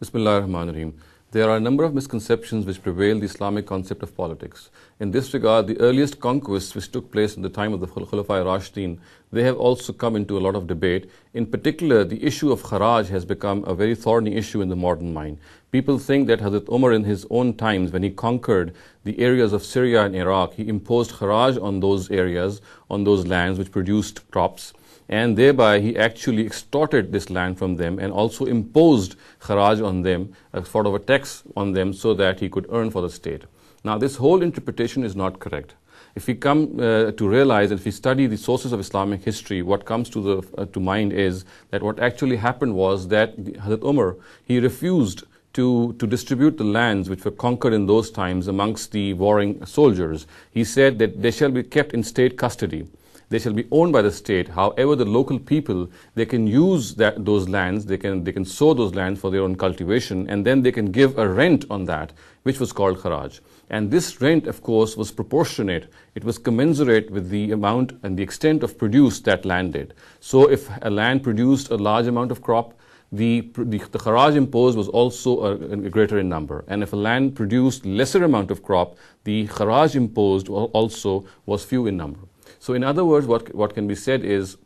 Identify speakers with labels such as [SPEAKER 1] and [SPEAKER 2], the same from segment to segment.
[SPEAKER 1] Bismillah ar-Rahman ar-Rahim. There are a number of misconceptions which prevail the Islamic concept of politics. In this regard, the earliest conquests which took place in the time of the Khulafa Rashidin, they have also come into a lot of debate. In particular, the issue of Kharaj has become a very thorny issue in the modern mind. People think that Hazrat Umar in his own times, when he conquered the areas of Syria and Iraq, he imposed Kharaj on those areas, on those lands which produced crops. And thereby he actually extorted this land from them and also imposed kharaj on them, a sort of a tax on them, so that he could earn for the state. Now this whole interpretation is not correct. If we come to realize, if we study the sources of Islamic history, what comes to mind is that what actually happened was that Hazrat Umar, he refused to distribute the lands which were conquered in those times amongst the warring soldiers. He said that they shall be kept in state custody. They shall be owned by the state. However, the local people, they can use those lands, they can sow those lands for their own cultivation, and then they can give a rent on that, which was called kharaj. And this rent, of course, was proportionate. It was commensurate with the amount and the extent of produce that land did. So if a land produced a large amount of crop, the kharaj imposed was also greater in number. And if a land produced lesser amount of crop, the kharaj imposed also was few in number. So in other words, what can be said is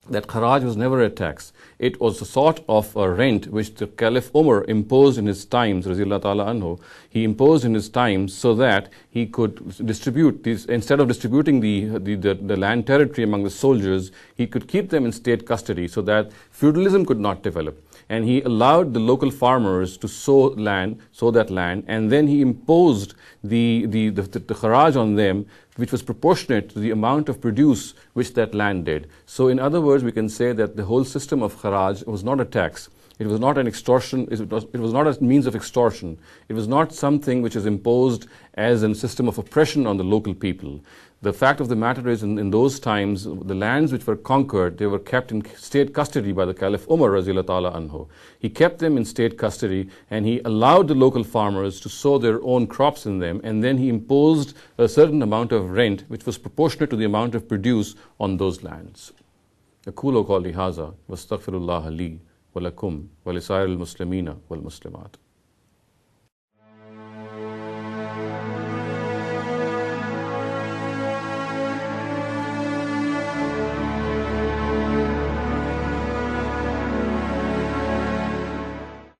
[SPEAKER 1] that kharaj was never a tax. It was a sort of a rent which the Caliph Umar imposed in his times, Raziyallahu ta'ala anhu. He imposed in his times so that he could distribute these, instead of distributing the land territory among the soldiers, he could keep them in state custody so that feudalism could not develop. And he allowed the local farmers to sow that land, and then he imposed the kharaj on them, which was proportionate to the amount of produce which that land did. So in other words, we can say that the whole system of kharaj was not a tax. It was not an extortion. It was not a means of extortion. It was not something which is imposed as a system of oppression on the local people. The fact of the matter is, in those times, the lands which were conquered, they were kept in state custody by the Caliph Umar Raziyallahu ta'ala anhu. He kept them in state custody, and he allowed the local farmers to sow their own crops in them, and then he imposed a certain amount of rent which was proportionate to the amount of produce on those lands. أقول قولي هذا واستغفر الله لي ولكم ولسائر المسلمين والمسلمات.